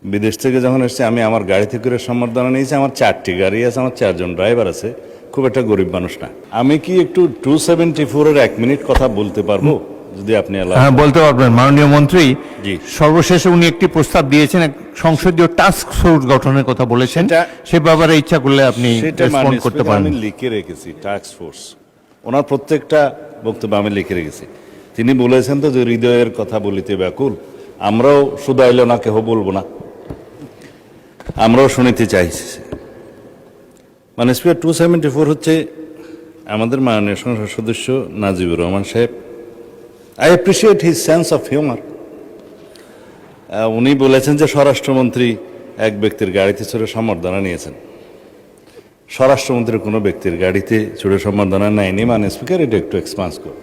বিদেশ থেকে যখন এসেছি আমি আমার গাড়িতে করে সম্বর্ধনা নিয়েছি। আমার 4টি গাড়ি আছে, আমার 4জন ড্রাইভার আছে। খুব একটা গরিব মানুষ না আমি। কি একটু 274-এর 1 মিনিট কথা বলতে পারবো যদি আপনি হ্যাঁ, বলতে পারবেন। মাননীয় মন্ত্রী, জি। সর্বশেষে উনি একটি প্রস্তাব দিয়েছেন, এক সংসদীয় টাস্ক ফোর্স গঠনের কথা বলেছেন। সে ব্যাপারে ইচ্ছা করলে আপনি রেসপন্ড করতে পারেন। আমি লিখে রেখেছি টাস্ক ফোর্স, ওনার প্রত্যেকটা বক্তব্য আমি লিখে রেখেছি। তিনি বলেছেন তো যে হৃদয়ের কথা বলিতে ব্যাকুল, আমরাও শুধু আইল না কেহ বলবো না, আমরাও শুনিতে চাইছি। মানে স্পিকার 274 হচ্ছে আমাদের মাননীয় সংসদ সদস্য নাজিবুর রহমান সাহেব। I appreciate his sense of humour. উনি বলেছেন যে স্বরাষ্ট্রমন্ত্রী এক ব্যক্তির গাড়িতে চড়ে সম্বর্ধনা নিয়েছেন। স্বরাষ্ট্রমন্ত্রী কোনো ব্যক্তির গাড়িতে চড়ে সম্বর্ধনা নেয়নি। মানে স্পিকার এটা একটু এক্সপান্স কর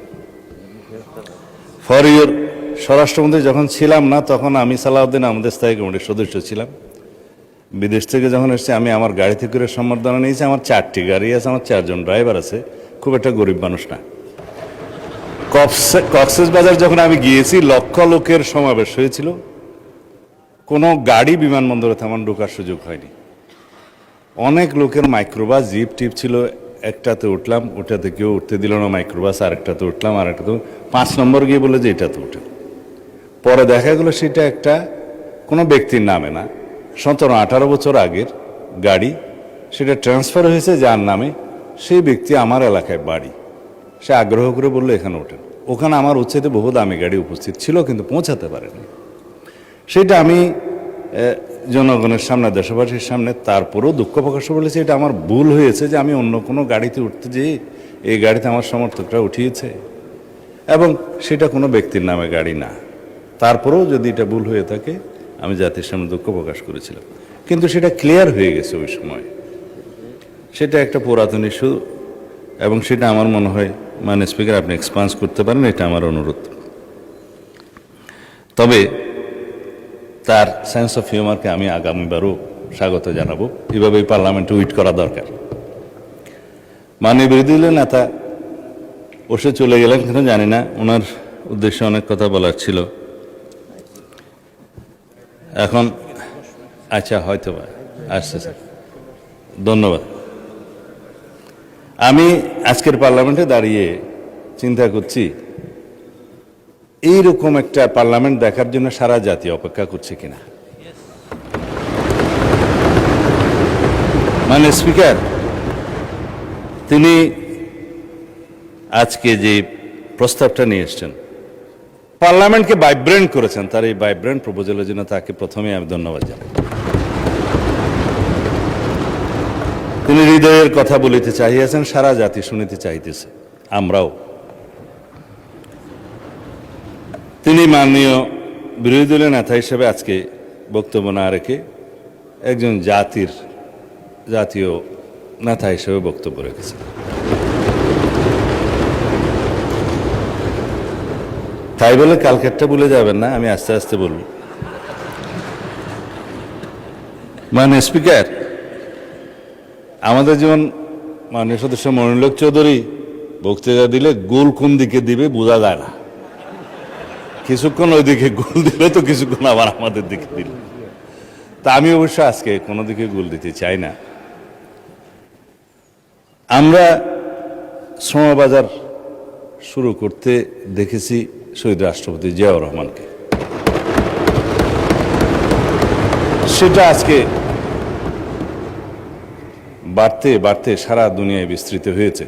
ফর ইউর। স্বরাষ্ট্রমন্ত্রী যখন ছিলাম না তখন আমি সালাউদ্দিন আমাদের স্থায়ী কমিটির সদস্য ছিলাম। বিদেশ থেকে যখন এসেছি আমি আমার গাড়িতে করে সম্বর্ধনা নিয়েছি। আমার 4টি গাড়ি আছে, আমার 4জন ড্রাইভার আছে। খুব একটা গরিব মানুষ না। কক্সেস বাজার যখন আমি গিয়েছি লক্ষ লোকের সমাবেশ হয়েছিল, কোনো গাড়ি বিমানবন্দরে তেমন ঢোকার সুযোগ হয়নি। অনেক লোকের মাইক্রোবাস জিপ টিপ ছিল, একটাতে উঠলাম, ওটাতে কেউ উঠতে দিল না মাইক্রোবাস, আরেকটাতে উঠলাম, আরেকটাতে 5 নম্বর গিয়ে বলে যে এটাতে উঠে। পরে দেখা গেলো সেটা একটা কোনো ব্যক্তির নামে না, 17-18 বছর আগের গাড়ি। সেটা ট্রান্সফার হয়েছে যার নামে, সেই ব্যক্তি আমার এলাকায় বাড়ি। সে আগ্রহ করে বললো এখানে ওঠেন। ওখানে আমার উচ্ছেদে বহু দামি গাড়ি উপস্থিত ছিল কিন্তু পৌঁছাতে পারেনি। সেটা আমি জনগণের সামনে, দেশবাসীর সামনে তারপরেও দুঃখ প্রকাশ বলেছি এটা আমার ভুল হয়েছে যে আমি অন্য কোনো গাড়িতে উঠতে যেয়ে এই গাড়িতে আমার সমর্থকরা উঠিয়েছে, এবং সেটা কোনো ব্যক্তির নামে গাড়ি না। তারপরেও যদি এটা ভুল হয়ে থাকে আমি জাতির সামনে দুঃখ প্রকাশ করেছিলাম, কিন্তু সেটা ক্লিয়ার হয়ে গেছে ওই সময়। সেটা একটা পুরাতন ইস্যু, এবং সেটা আমার মনে হয় মানে স্পিকার আপনি এক্সপান্স করতে পারেন, এটা আমার অনুরোধ। তবে তার সেন্স অফ হিউমারকে আমি আগামীবারও স্বাগত জানাবো। এভাবেই পার্লামেন্টে উইট করা দরকার। মাননীয় বিরোধী দলের নেতা বসে চলে গেলেন কেন জানি না, ওনার উদ্দেশ্যে অনেক কথা বলার ছিল। এখন আচ্ছা হয়তো আসছে স্যার, ধন্যবাদ। আমি আজকের পার্লামেন্টে দাঁড়িয়ে চিন্তা করছি এইরকম একটা পার্লামেন্ট দেখার জন্য সারা জাতি অপেক্ষা করছে কিনা। মানে স্পিকার তিনি আজকে যে প্রস্তাবটা নিয়ে এসছেন, পার্লামেন্টকে ভাইব্রেন্ট করেছেন। তার এই ভাইব্রেন্ট প্রপোজালের জন্য তাকে প্রথমে আমি ধন্যবাদ জানাই। তিনি হৃদয়ের কথা বলিতে চাহিয়েছেন, সারা জাতি শুনিতে চাইতেছে, আমরাও। তিনি মাননীয় বিরোধী দলের নেতা হিসেবে আজকে বক্তব্য না রেখে একজন জাতীয় নেতা হিসেবে বক্তব্য রেখেছেন। তাই বলে কালকেরটা ভুলে যাবেন না, আমি আস্তে আস্তে বলব। মানে স্পিকার আমাদের যেমন মাননীয় সদস্য মনিরুল চৌধুরী বক্তৃতা দিলে গোল কোন দিকে দিবে বোঝা যায় না। কিছুক্ষণ ওই দিকে গোল দিল তো কিছুক্ষণ আবার আমাদের দিকে দিল। তা আমি অবশ্য আজকে কোনো দিকে গোল দিতে চাই না। আমরা শ্রমবাজার শুরু করতে দেখেছি শহীদ রাষ্ট্রপতি জিয়াউর রহমানকে। সেটা আজকে বাড়তে বাড়তে সারা দুনিয়ায় বিস্তৃত হয়েছে।